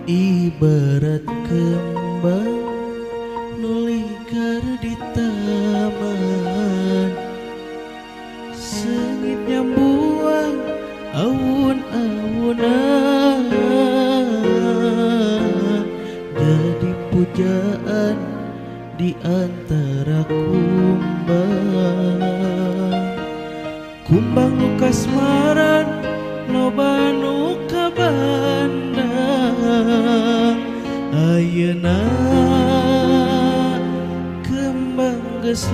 Ibarat kembang nuligar di taman, sengit nyambuang awun-awunan, jadi pujaan di antara kumbang. Kumbang nu kasmaran loba nu kabandang, ayeuna kembang geus